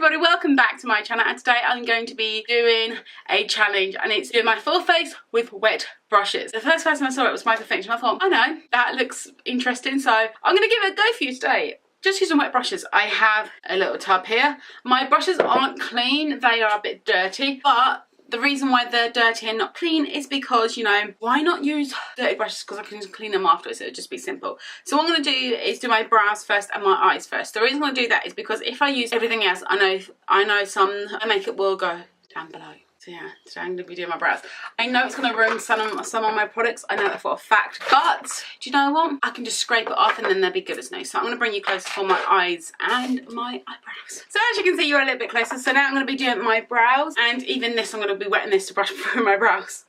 everybody, welcome back to my channel, and today I'm going to be doing a challenge, and it's doing my full face with wet brushes. The first person I saw it was my perfection. I thought, I know, that looks interesting, so I'm going to give it a go for you today. Just using wet brushes. I have a little tub here. My brushes aren't clean, they are a bit dirty, but the reason why they're dirty and not clean is because, you know, why not use dirty brushes? Because I can just clean them afterwards, so it'll just be simple. So what I'm going to do is do my brows first and my eyes first. The reason I'm going to do that is because if I use everything else, I know some makeup will go down below. So yeah, today I'm going to be doing my brows. I know it's going to ruin some of my products, I know that for a fact, but do you know what? I can just scrape it off and then they'll be good as new. So I'm going to bring you closer for my eyes and my eyebrows. So as you can see, you're a little bit closer. So now I'm going to be doing my brows, and even this, I'm going to be wetting this to brush through my brows.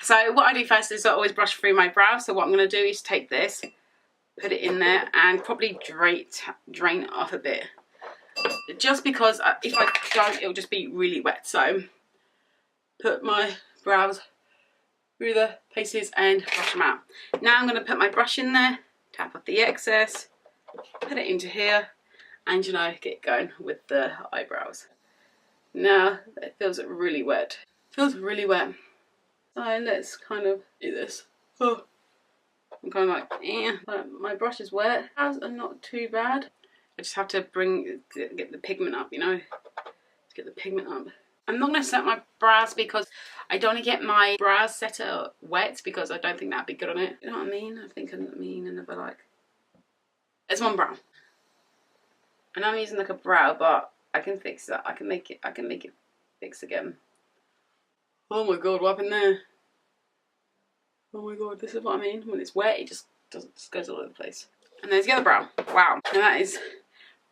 So what I do first is I always brush through my brows. So what I'm going to do is take this, put it in there, and probably drain it off a bit. Just because if I don't, it'll just be really wet. So put my brows through the places and brush them out. Now I'm going to put my brush in there, tap off the excess, put it into here, and, you know, get going with the eyebrows. Now it feels really wet. Feels really wet. So let's kind of do this. Oh, I'm kind of like, eh. My brush is wet. Brows are not too bad. I just have to get the pigment up, you know. Let's get the pigment up. I'm not going to set my brows because I don't want to get my brows setter wet, because I don't think that'd be good on it. You know what I mean? I think I mean another, like, there's one brow. And I'm using like a brow, but I can fix that. I can make it fix again. Oh my god, what happened there? Oh my god, this is what I mean. When it's wet, it just goes all over the place. And there's the other brow. Wow. And that is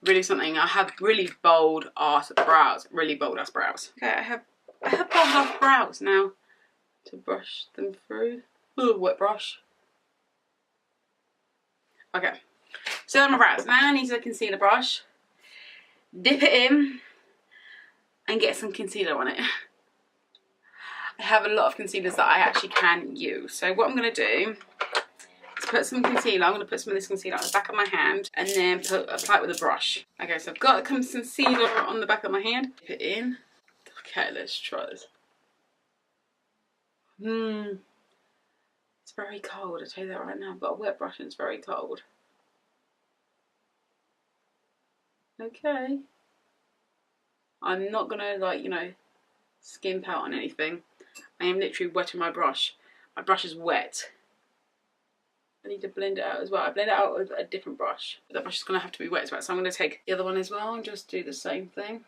really something. I have really bold ass brows. Really bold ass brows. Okay, I have bold ass brows now to brush them through. Ooh, wet brush. Okay. So they're my brows. Now I need a concealer brush. Dip it in and get some concealer on it. I have a lot of concealers that I actually can use. So what I'm going to do is put some concealer. I'm going to put some of this concealer on the back of my hand and then apply it with a brush. Okay, so I've got some concealer on the back of my hand. Dip it in. Okay, let's try this. It's very cold, I'll tell you that right now. I've got a wet brush and it's very cold. Okay. I'm not gonna, like, you know, skimp out on anything. I am literally wetting my brush. My brush is wet. I need to blend it out as well. I blend it out with a different brush. That brush is gonna have to be wet as well. So I'm gonna take the other one as well and just do the same thing.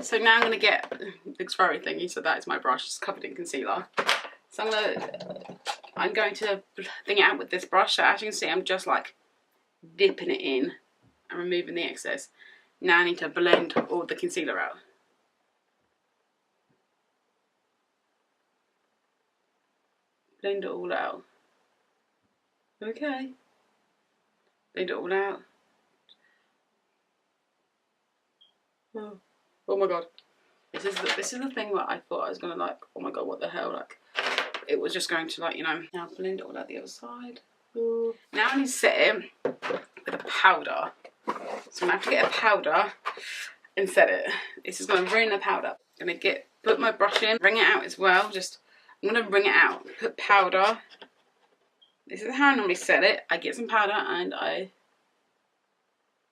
So now I'm gonna get the exfoliating thingy. So that is my brush. It's covered in concealer. So I'm going to thing it out with this brush. So as you can see, I'm just like dipping it in and removing the excess. Now I need to blend all the concealer out. Blend it all out. Okay. Blend it all out. Oh my god. This is the thing that I thought I was gonna, like, oh my god, what the hell, like, it was just going to, like, you know. Now blend it all out the other side. Ooh. Now I need to set it with a powder. So I'm gonna have to get a powder and set it. This is gonna ruin the powder. I'm gonna put my brush in, wring it out as well. I'm gonna wring it out, put powder. This is how I normally set it. I get some powder and I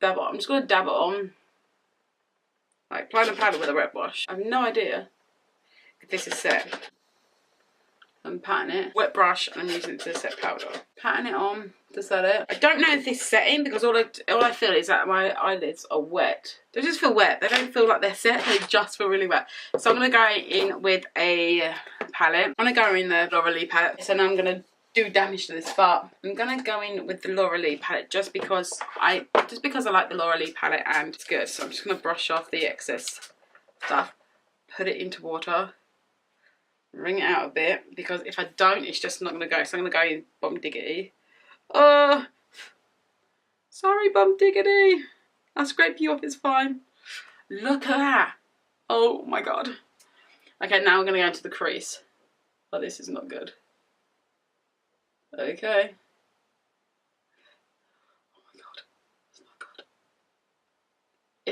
dab it on. I'm just gonna dab it on. Like, apply the powder with a wet brush. I have no idea if this is set. I'm patting it. Wet brush, and I'm using it to set powder. Patting it on to set it. I don't know if this is setting, because all I feel is that my eyelids are wet. They just feel wet. They don't feel like they're set. They just feel really wet. So I'm going to go in with a palette. I'm going to go in the Laura Lee palette. So now I'm going to do damage to this, but I'm going to go in with the Laura Lee palette just because I like the Laura Lee palette and it's good. So I'm just going to brush off the excess stuff. Put it into water. Wring it out a bit, because if I don't, it's just not going to go. So I'm going to go in Bum Diggity. Oh, sorry, Bum Diggity. I'll scrape you off, it's fine. Look at that. Oh my god. Okay, now we're going to go into the crease. Oh, this is not good. Okay. Oh my god. It's not good.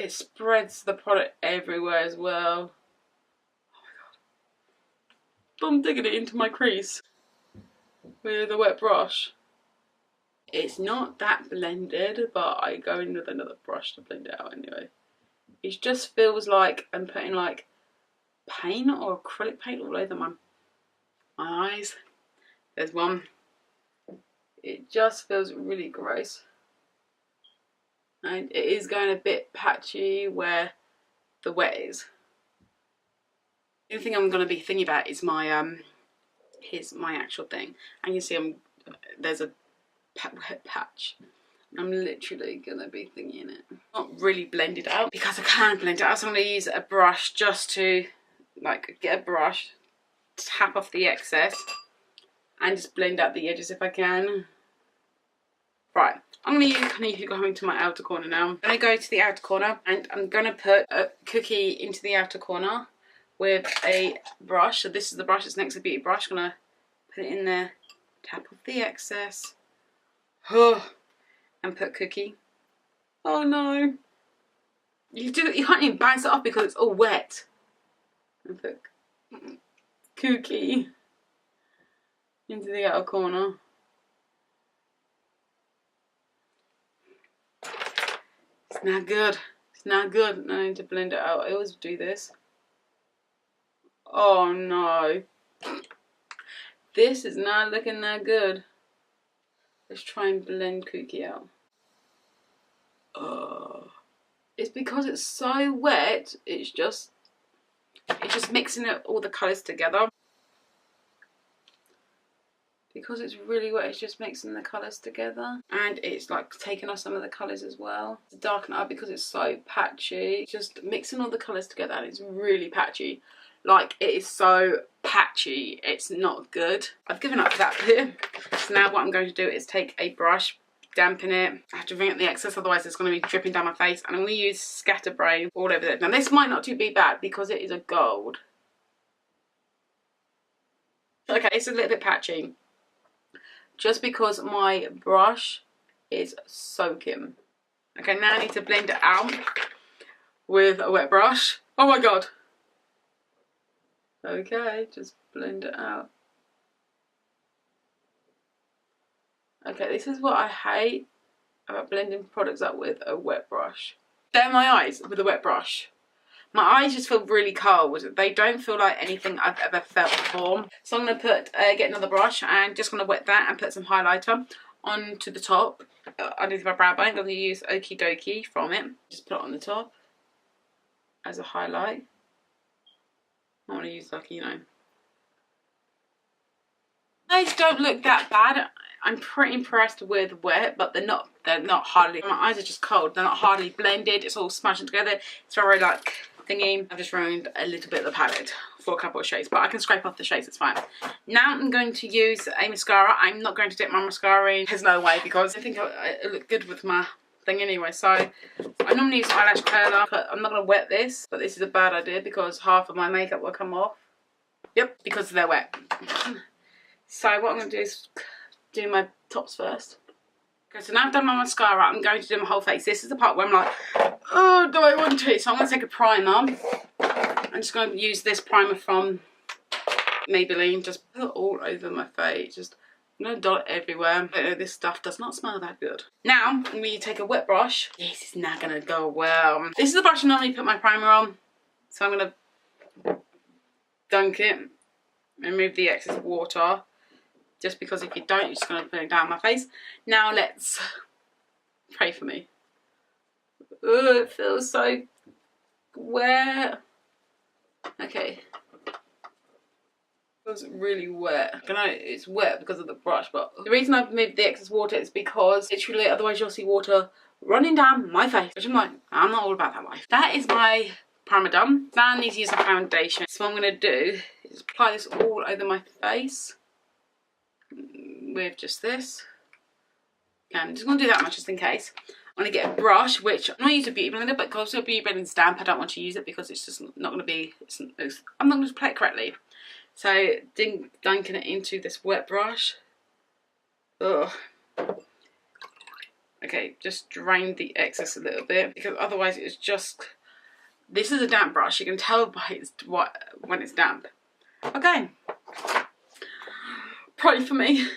it spreads the product everywhere as well. Oh my god. I'm digging it into my crease with a wet brush. It's not that blended, but I go in with another brush to blend it out anyway. It just feels like I'm putting like paint or acrylic paint all over my eyes. There's one. It just feels really gross. And it is going a bit patchy where the wet is. The only thing I'm going to be thinking about is my here's my actual thing. And you see there's a wet patch. I'm literally going to be thinking it. Not really blend it out because I can't blend it out. So I'm going to use a brush just to like get a brush, tap off the excess and just blend out the edges if I can. Right, I'm going to go into my outer corner now. I'm going to go to the outer corner and I'm going to put a cookie into the outer corner with a brush. So this is the brush, it's Nyx Beauty brush. I'm going to put it in there, tap off the excess, and put cookie. Oh no. You can't even bounce it off because it's all wet. And put cookie into the outer corner. It's not good. It's not good. I need to blend it out. I always do this. Oh no. This is not looking that good. Let's try and blend cookie out. It's because it's so wet, it's just mixing all the colours together. Because it's really wet, it's just mixing the colours together. And it's like taking off some of the colours as well. To darken it up because it's so patchy. Just mixing all the colours together and it's really patchy. Like, it is so patchy, it's not good. I've given up that bit. So now what I'm going to do is take a brush, dampen it. I have to bring up the excess, otherwise it's going to be dripping down my face. And I'm going to use Scatterbrain all over it. Now this might not be bad because it is a gold. Okay, it's a little bit patchy. Just because my brush is soaking. Okay, now I need to blend it out with a wet brush. Oh my god. Okay, just blend it out. Okay, this is what I hate about blending products up with a wet brush. They're my eyes with a wet brush. My eyes just feel really cold. They don't feel like anything I've ever felt before. So I'm going to get another brush and just going to wet that and put some highlighter onto the top, underneath my brow bone. I'm going to use Okie Dokie from it. Just put it on the top as a highlight. I want to use like, you know. Eyes don't look that bad. I'm pretty impressed with wet, but they're not hardly. My eyes are just cold. They're not hardly blended. It's all smashing together. It's very like thingy. I've just ruined a little bit of the palette for a couple of shades, but I can scrape off the shades, it's fine. Now I'm going to use a mascara. I'm not going to dip my mascara in. There's no way because I think I look good with my thing anyway. So I normally use eyelash curler, but I'm not going to wet this. But this is a bad idea because half of my makeup will come off. Yep, because they're wet. So what I'm going to do is do my tops first. Okay, so now I've done my mascara, I'm going to do my whole face. This is the part where I'm like, oh, do I want to? So I'm going to take a primer. I'm just going to use this primer from Maybelline. Just put it all over my face. Just, I'm going to dot it everywhere. This stuff does not smell that good. Now, I'm going to take a wet brush. This is not going to go well. This is the brush I normally put my primer on. So I'm going to dunk it, remove the excess water. Just because if you don't, you're just going to put it down my face. Now let's pray for me. Oh, it feels so wet. Okay. It feels really wet. I know it's wet because of the brush, but the reason I've removed the excess water is because literally otherwise you'll see water running down my face. Which I'm like, I'm not all about that life. That is my primer done. Now I need to use a foundation. So what I'm going to do is apply this all over my face. With just this. Okay, I'm just going to do that much just in case. I'm going to get a brush, which I'm not using a beauty blender, but because the beauty blender is damp, I don't want to use it because it's just not going to be, I'm not going to apply it correctly. So, dunking it into this wet brush. Ugh. Okay, just drain the excess a little bit, because otherwise it's just... This is a damp brush. You can tell by when it's damp. Okay. Pray for me.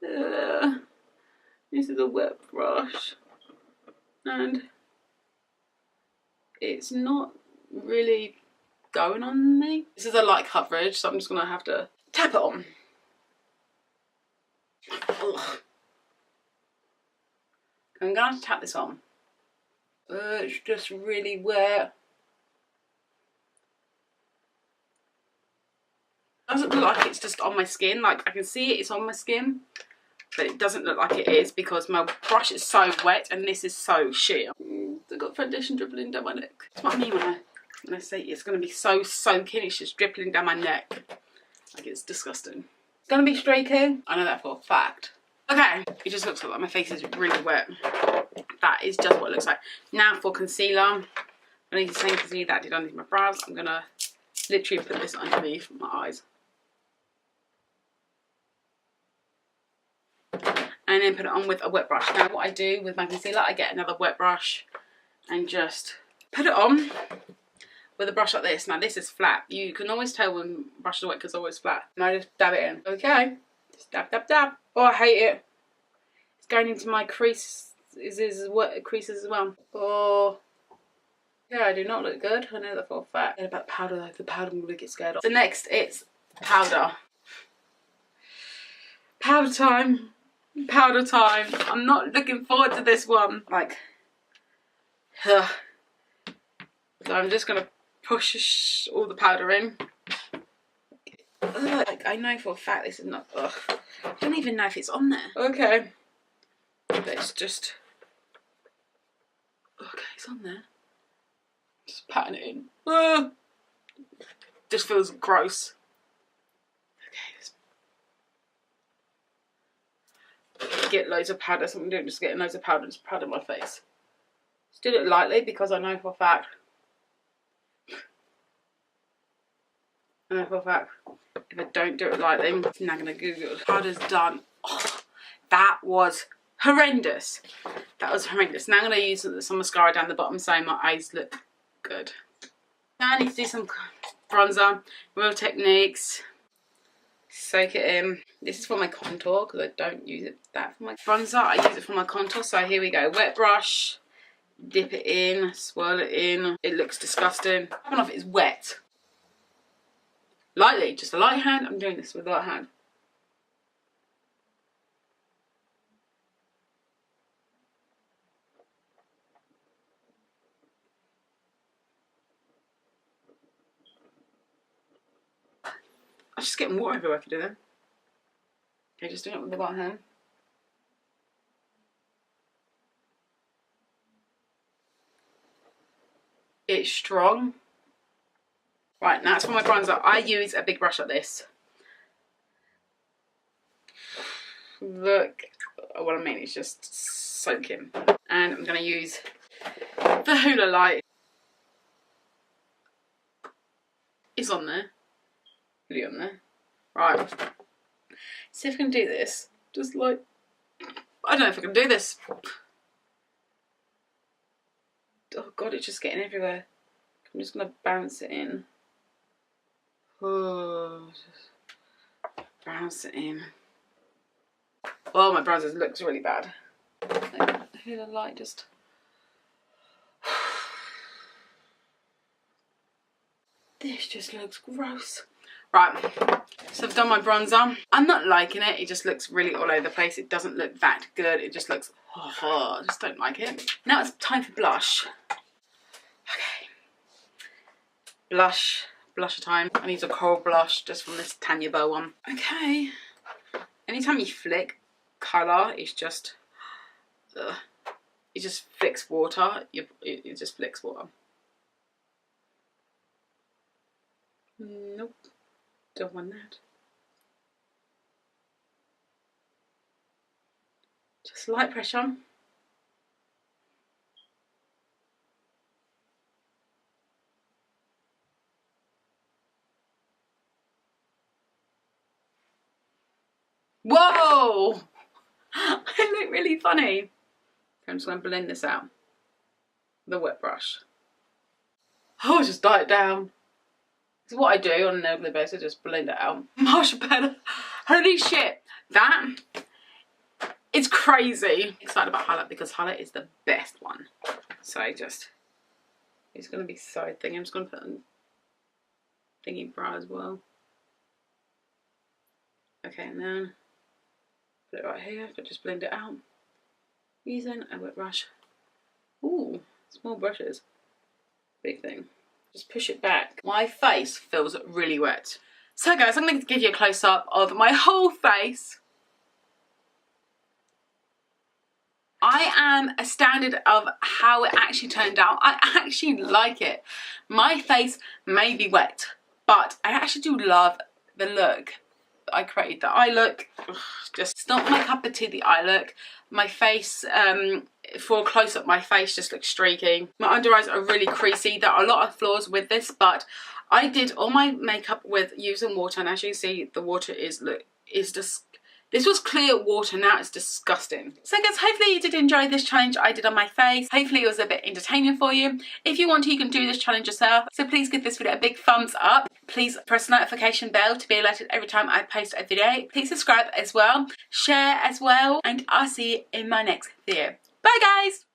This is a wet brush. And it's not really going on me. This is a light coverage, so I'm just going to have to tap it on. Ugh. I'm going to have to tap this on. It's just really wet. It doesn't look like it's just on my skin. Like, I can see it's on my skin, but it doesn't look like it is because my brush is so wet and this is so sheer. I've got foundation dribbling down my neck. That's what I mean when I say it's going to be so soaking. It's just dribbling down my neck. Like, it's disgusting. It's going to be streaky. I know that for a fact. Okay, it just looks like my face is really wet. That is just what it looks like. Now for concealer. I'm going to use the same concealer that I did underneath my brows. I'm going to literally put this underneath my eyes. And then put it on with a wet brush. Now what I do with my concealer, I get another wet brush and just put it on with a brush like this. Now this is flat. You can always tell when brushes are wet because it's always flat. And I just dab it in. Okay. Just dab, dab, dab. Oh, I hate it. It's going into my creases as well. Oh. Yeah, I do not look good. I know that for a fact. And about powder though. The powder I'm going to get scared of. So next it's powder. Powder time. Powder time. I'm not looking forward to this one. Like, so I'm just going to push all the powder in. Ugh, like, I know for a fact this is not... Ugh. I don't even know if it's on there. Okay. Let's just... Okay, it's on there. Just patting it in. Ugh. Just feels gross. Okay, get loads of powder. So I'm doing just getting loads of powder and just powder my face. Just do it lightly because I know for a fact. If I don't do it lightly, I'm not gonna Google. Powder's done. Oh, that was horrendous. That was horrendous. Now I'm gonna use some mascara down the bottom so my eyes look good. Now I need to do some bronzer. Real Techniques. Soak it in. This is for my contour because I don't use that for my bronzer. I use it for my contour. So here we go. Wet brush. Dip it in. Swirl it in. It looks disgusting. I don't know if it's wet. Lightly, just a light hand. I'm doing this with a light hand. I'm just getting water everywhere if you do that. Okay, just doing it with the light hand. It's strong. Right, now it's for my bronzer. I use a big brush like this. Look, what I mean is just soaking. And I'm going to use the Hoola light. It's on there. Really on there. Right. See if I can do this. Just like, I don't know if I can do this. Oh God, it's just getting everywhere. I'm just going to bounce it in. Oh, just bounce it in. Oh, my bronzer looks really bad. Hoola light just... This just looks gross. Right, so I've done my bronzer. I'm not liking it. It just looks really all over the place. It doesn't look that good. It just looks... Oh, I just don't like it. Now it's time for blush. Okay. Blush. Blusher time. I need a coral blush just from this Tanya Burr one. Okay. Anytime you flick colour, it's just... it just flicks water. It just flicks water. Nope. Don't want that. Just light pressure. Whoa! I look really funny. I'm just going to blend this out with a wet brush. Oh, just dye it down. It's what I do on a daily basis, just blend it out. Marshmallow. Holy shit. That is crazy. I'm excited about highlight because highlight is the best one. So it's going to be so thin. I'm just going to put a thingy brow as well. Okay, and then put it right here, but just blend it out. Using a wet brush. Ooh, small brushes. Big thing. Just push it back. My face feels really wet. So guys, I'm going to give you a close-up of my whole face. I am astounded of how it actually turned out. I actually like it. My face may be wet, but I actually do love the look I created. The eye look, just it's not my cup of tea, the eye look. My face, for a close-up, my face just looks streaky. My under eyes are really creasy. There are a lot of flaws with this, but I did all my makeup with using water, and as you can see, the water is just, this was clear water, now it's disgusting. So guys, hopefully you did enjoy this challenge I did on my face. Hopefully it was a bit entertaining for you. If you want to, you can do this challenge yourself. So please give this video a big thumbs up. Please press the notification bell to be alerted every time I post a video. Please subscribe as well, share as well, and I'll see you in my next video. Bye guys!